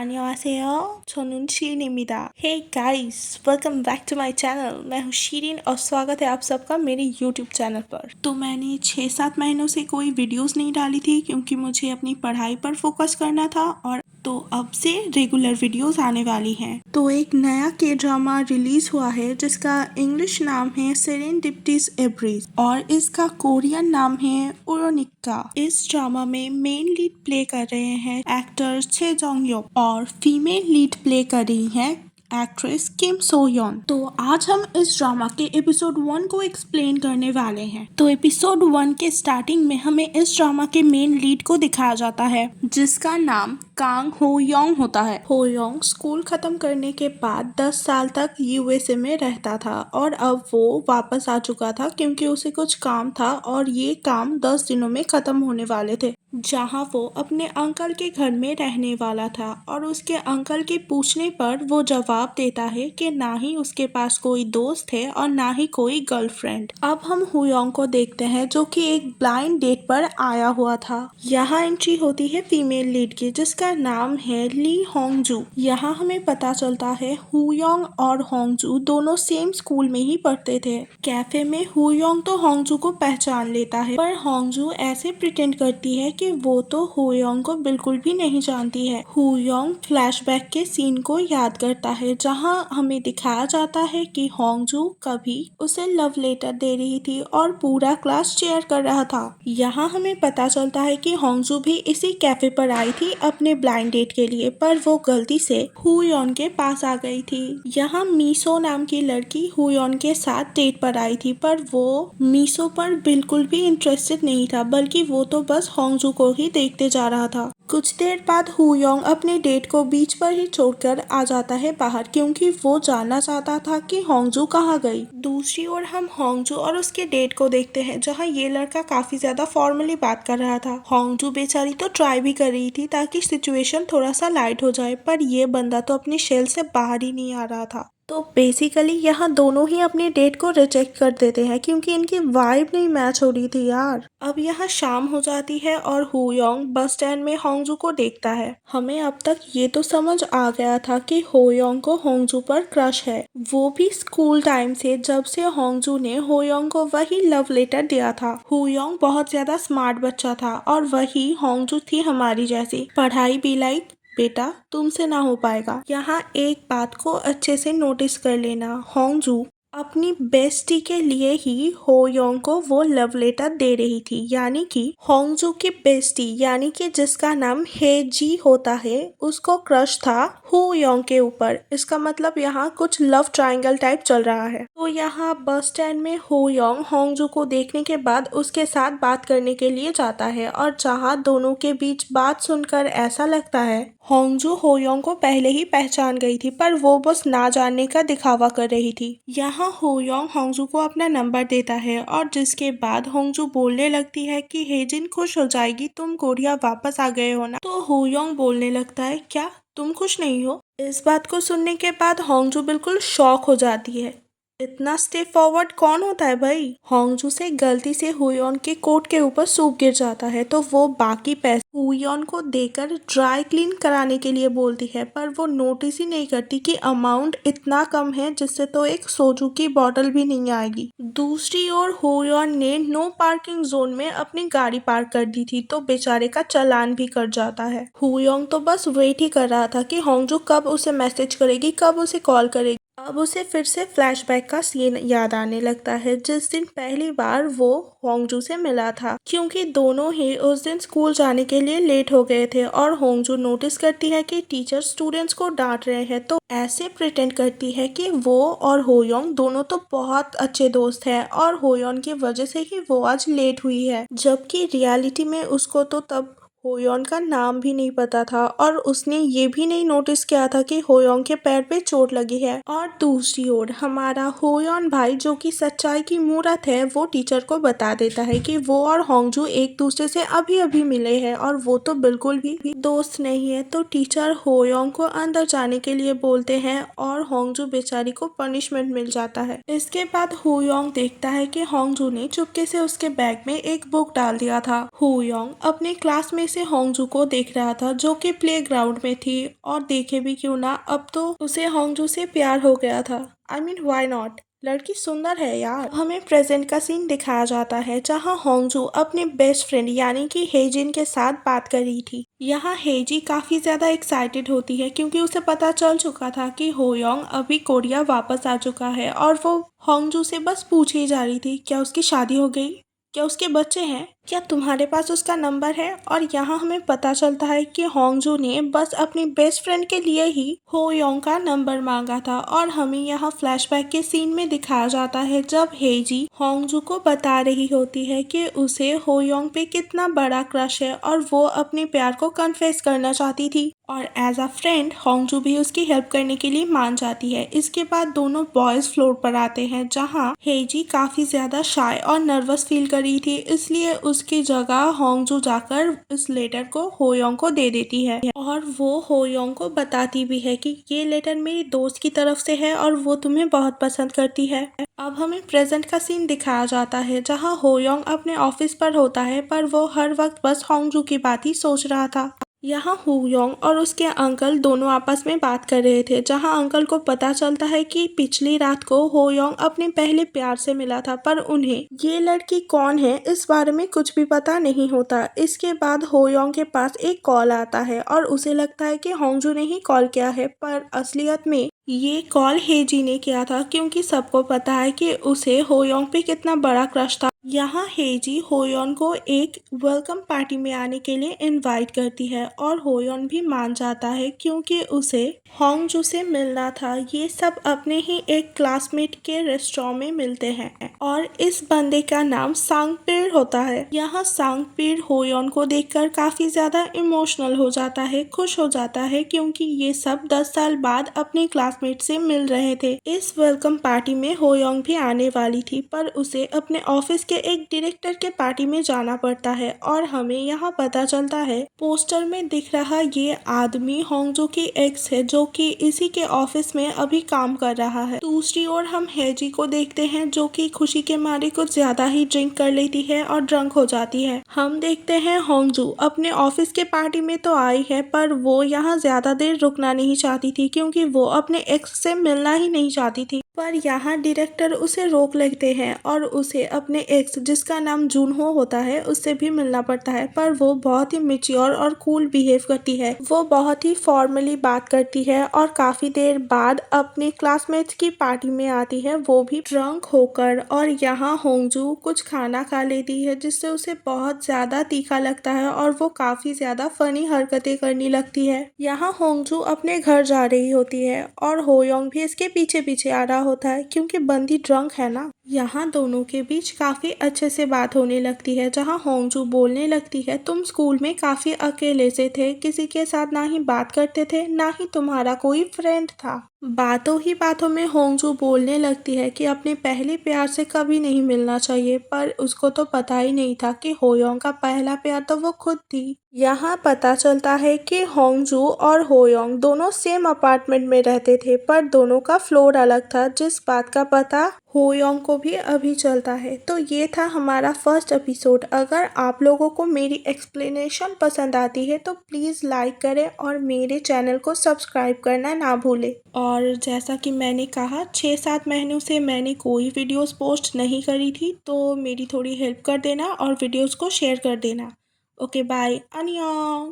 안녕하세요. 저는 शीरिन입니다। Hey guys, welcome back to my channel. मैं हूँ शीरिन और स्वागत है आप सबका मेरे YouTube चैनल पर। तो मैंने 6-7 महीनों से कोई वीडियोस नहीं डाली थी क्योंकि मुझे अपनी पढ़ाई पर फोकस करना था और तो अब से रेगुलर वीडियोस आने वाली हैं। तो एक नया के ड्रामा रिलीज हुआ है जिसका इंग्लिश नाम है सेरेंडिपिटीज एब्रिज और इसका कोरियन नाम है उरोनिका। इस ड्रामा में मेन लीड प्ले कर रहे हैं एक्टर छे जोंग योक और फीमेल लीड प्ले कर रही है एक्ट्रेस किम सो योन। तो आज हम इस ड्रामा के एपिसोड 1 को एक्सप्लेन करने वाले हैं। तो एपिसोड 1 के स्टार्टिंग में हमें इस ड्रामा के मेन लीड को दिखाया जाता है जिसका नाम कांग हो योंग होता है। हो योंग स्कूल खत्म करने के बाद 10 साल तक यूएसए में रहता था और अब वो वापस आ चुका था क्योंकि उसे कुछ काम था और ये काम 10 दिनों में खत्म होने वाले थे, जहां वो अपने अंकल के घर में रहने वाला था। और उसके अंकल के पूछने पर वो जवाब देता है कि ना ही उसके पास कोई दोस्त है और ना ही कोई गर्लफ्रेंड। अब हम हुयोंग को देखते हैं जो कि एक ब्लाइंड डेट पर आया हुआ था। यहाँ एंट्री होती है फीमेल लीड की जिसका नाम है ली होंगजू। यहाँ हमें पता चलता है हुयोंग और होंगजू दोनों सेम स्कूल में ही पढ़ते थे। कैफे में हुयोंग तो होंगजू को पहचान लेता है पर होंगजू ऐसे प्रिटेंड करती है कि वो तो हुयोंग को बिल्कुल भी नहीं जानती है। हुयोंग फ्लैशबैक के सीन को याद करता है जहां हमें दिखाया जाता है कि होंगजू कभी उसे लव लेटर दे रही थी और पूरा क्लास चेयर कर रहा था। यहाँ हमें पता चलता है कि होंगजू भी इसी कैफे पर आई थी अपने ब्लाइंड डेट के लिए पर वो गलती से हुयोंग के पास आ गई थी। यहाँ मीसो नाम की लड़की हुयोंग के साथ डेट पर आई थी पर वो मीसो पर बिल्कुल भी इंटरेस्टेड नहीं था बल्कि वो तो बस होंगजू को ही देखते जा रहा था। कुछ देर बाद हुयोंग अपने डेट को बीच पर ही छोड़कर आ जाता है बाहर क्योंकि वो जानना चाहता था कि होंगजू कहाँ गई। दूसरी ओर हम होंगजू और उसके डेट को देखते हैं जहाँ ये लड़का काफी ज्यादा फॉर्मली बात कर रहा था। होंगजू बेचारी तो ट्राई भी कर रही थी ताकि सिचुएशन थोड़ा सा लाइट हो जाए पर ये बंदा तो अपनी शेल से बाहर ही नहीं आ रहा था। तो बेसिकली यहाँ दोनों ही अपने डेट को रिजेक्ट कर देते हैं क्योंकि इनकी वाइब नहीं मैच हो रही थी यार। अब यहाँ शाम हो जाती है और हुयोंग बस स्टैंड में होंगजू को देखता है। हमें अब तक ये तो समझ आ गया था कि हुयोंग को होंगजू पर क्रश है, वो भी स्कूल टाइम से जब से होंगजू ने हुयोंग को वही लव लेटर दिया था। हुयोंग बहुत ज्यादा स्मार्ट बच्चा था और वही होंगजू थी हमारी जैसी, पढ़ाई भी लाइक बेटा तुमसे ना हो पाएगा। यहाँ एक बात को अच्छे से नोटिस कर लेना, होंगजू अपनी बेस्टी के लिए ही होयोंग को वो लव लेटर दे रही थी, यानी कि होंगजू की बेस्टी यानी कि जिसका नाम हेजी होता है उसको क्रश था हुयोंग के ऊपर। इसका मतलब यहाँ कुछ लव ट्रायंगल टाइप चल रहा है। तो यहाँ बस स्टैंड में हुयोंग होंगजू को देखने के बाद उसके साथ बात करने के लिए जाता है और जहाँ दोनों के बीच बात सुनकर ऐसा लगता है होंगजू हुयोंग को पहले ही पहचान गई थी पर वो बस ना जानने का दिखावा कर रही थी। यहाँ हुयोंग होंगजू को अपना नंबर देता है और जिसके बाद होंगजू बोलने लगती है कि हेजिन खुश हो जाएगी तुम कोरिया वापस आ गए हो ना। तो हुयोंग बोलने लगता है क्या तुम खुश नहीं हो? इस बात को सुनने के बाद होंगजू बिल्कुल शॉक हो जाती है। इतना स्टेप फॉरवर्ड कौन होता है भाई? होंगजू से गलती से हुयोंग के कोट के ऊपर सूप गिर जाता है तो वो बाकी पैसे हुयोंग को देकर ड्राई क्लीन कराने के लिए बोलती है पर वो नोटिस ही नहीं करती कि अमाउंट इतना कम है जिससे तो एक सोजू की बॉटल भी नहीं आएगी। दूसरी ओर हुयोंग ने नो पार्किंग जोन में अपनी गाड़ी पार्क कर दी थी तो बेचारे का चालान भी कट जाता है। हुयोंग तो बस वेट ही कर रहा था कि होंगजू कब उसे मैसेज करेगी, कब उसे कॉल करेगी। अब उसे फिर से फ्लैशबैक का सीन याद आने लगता है जिस दिन पहली बार वो होंगजू से मिला था क्योंकि दोनों ही उस दिन स्कूल जाने के लिए लेट हो गए थे और होंगजू नोटिस करती है कि टीचर स्टूडेंट्स को डांट रहे हैं तो ऐसे प्रिटेंड करती है कि वो और हुयोंग दोनों तो बहुत अच्छे दोस्त हैं और हुयोंग की वजह से ही वो आज लेट हुई है, जबकि रियलिटी में उसको तो तब होयोंग का नाम भी नहीं पता था और उसने ये भी नहीं नोटिस किया था कि होयोंग के पैर पे चोट लगी है। और दूसरी ओर हमारा होयोंग भाई जो कि सच्चाई की मूरत है वो टीचर को बता देता है कि वो और होंगजू एक दूसरे से अभी अभी मिले हैं और वो तो बिल्कुल भी दोस्त नहीं है। तो टीचर होयोंग को अंदर जाने के लिए बोलते हैं और होंगजू बेचारी को पनिशमेंट मिल जाता है। इसके बाद हुयोंग देखता है कि होंगजू ने चुपके से उसके बैग में एक बुक डाल दिया था। हुयोंग अपने क्लास में से होंगजू को देख रहा था जो कि प्लेग्राउंड में थी, और देखे भी क्यों ना, अब तो उसे होंगजू से प्यार हो गया था। आई मीन व्हाई नॉट, लड़की सुंदर है यार। हमें प्रेजेंट का सीन दिखाया जाता है जहां होंगजू अपने बेस्ट फ्रेंड यानी कि हेजिन के साथ बात कर रही थी। यहाँ हेजी काफी ज्यादा एक्साइटेड होती है क्योंकि उसे पता चल चुका था कि होयोंग अभी कोरिया वापस आ चुका है, और वो होंगजू से बस पूछे ही जा रही थी, क्या उसकी शादी हो गई, क्या उसके बच्चे हैं, क्या तुम्हारे पास उसका नंबर है। और यहाँ हमें पता चलता है कि होंगजू ने बस अपनी बेस्ट फ्रेंड के लिए ही होयोंग का नंबर मांगा था। और हमें यहाँ फ्लैशबैक के सीन में दिखाया जाता है जब हेजी होंगजू को बता रही होती है कि उसे होयोंग पे कितना बड़ा क्रश है और वो अपने प्यार को कन्फेस करना चाहती थी, और एज अ फ्रेंड होंगजू भी उसकी हेल्प करने के लिए मान जाती है। इसके बाद दोनों बॉयज फ्लोर पर आते हैं जहाँ हेजी काफी ज्यादा शाय और नर्वस फील कर रही थी, इसलिए उसकी जगह होंगजू जाकर इस लेटर को होयोंग को दे देती है, और वो होयोंग को बताती भी है कि ये लेटर मेरी दोस्त की तरफ से है और वो तुम्हें बहुत पसंद करती है। अब हमें प्रेजेंट का सीन दिखाया जाता है जहाँ होयोंग अपने ऑफिस पर होता है, पर वो हर वक्त बस होंगजू की बात ही सोच रहा था। यहाँ हुयोंग और उसके अंकल दोनों आपस में बात कर रहे थे, जहाँ अंकल को पता चलता है कि पिछली रात को होयोंग अपने पहले प्यार से मिला था, पर उन्हें ये लड़की कौन है इस बारे में कुछ भी पता नहीं होता। इसके बाद होयोंग के पास एक कॉल आता है और उसे लगता है कि होंगजू ने ही कॉल किया है, पर असलियत में ये कॉल हेजी ने किया था क्योंकि सबको पता है कि उसे होयोंग पे कितना बड़ा क्रश था। यहाँ हेजी होयोन को एक वेलकम पार्टी में आने के लिए इनवाइट करती है और होयोन भी मान जाता है क्योंकि उसे होंगजू से मिलना था। ये सब अपने ही एक क्लासमेट के रेस्टोरेंट में मिलते हैं और इस बंदे का नाम सांगपीर होता है। यहाँ सांगपीर होयोन को देखकर काफी ज्यादा इमोशनल हो जाता है, खुश हो जाता है क्योंकि ये सब 10 साल बाद अपने क्लासमेट से मिल रहे थे। इस वेलकम पार्टी में होयोंग भी आने वाली थी, पर उसे अपने ऑफिस के एक डायरेक्टर के पार्टी में जाना पड़ता है, और हमें यहाँ पता चलता है पोस्टर में दिख रहा ये आदमी होंगजू की एक्स है जो कि इसी के ऑफिस में अभी काम कर रहा है। दूसरी ओर हम हेजी को देखते हैं जो कि खुशी के मारे कुछ ज्यादा ही ड्रिंक कर लेती है और ड्रंक हो जाती है। हम देखते हैं होंगजू अपने ऑफिस के पार्टी में तो आई है, पर वो यहाँ ज्यादा देर रुकना नहीं चाहती थी क्योंकि वो अपने एक्स से मिलना ही नहीं चाहती थी। पर यहाँ डायरेक्टर उसे रोक लेते हैं और उसे अपने एक्स जिसका नाम जूनहो होता है उससे भी मिलना पड़ता है, पर वो बहुत ही मैच्योर और कूल बिहेव करती है। वो बहुत ही फॉर्मली बात करती है और काफी देर बाद अपने क्लासमेट्स की पार्टी में आती है, वो भी ड्रंक होकर। और यहाँ होंगजू कुछ खाना खा लेती है जिससे उसे बहुत ज्यादा तीखा लगता है और वो काफी ज्यादा फनी हरकतें करने लगती है। यहाँ होंगजू अपने घर जा रही होती है और होयोंग भी इसके पीछे पीछे आ रहा होता है क्योंकि बंदी ड्रंक है ना। यहाँ दोनों के बीच काफी अच्छे से बात होने लगती है जहाँ होंगजू बोलने लगती है, तुम स्कूल में काफी अकेले से थे, किसी के साथ ना ही बात करते थे ना ही तुम्हारा कोई फ्रेंड था। बातों ही बातों में होंगजू बोलने लगती है कि अपने पहले प्यार से कभी नहीं मिलना चाहिए, पर उसको तो पता ही नहीं था कि होयोंग का पहला प्यार तो वो खुद थी। यहाँ पता चलता है कि होंगजू और होयोंग दोनों सेम अपार्टमेंट में रहते थे, पर दोनों का फ्लोर अलग था, जिस बात का पता होयोंग को भी अभी चलता है। तो ये था हमारा फर्स्ट एपिसोड। अगर आप लोगों को मेरी एक्सप्लेनेशन पसंद आती है तो प्लीज़ लाइक करें और मेरे चैनल को सब्सक्राइब करना ना भूलें। और जैसा कि मैंने कहा 6-7 महीनों से मैंने कोई वीडियोस पोस्ट नहीं करी थी, तो मेरी थोड़ी हेल्प कर देना और वीडियोस को शेयर कर देना। Okay bye, अन्योंग।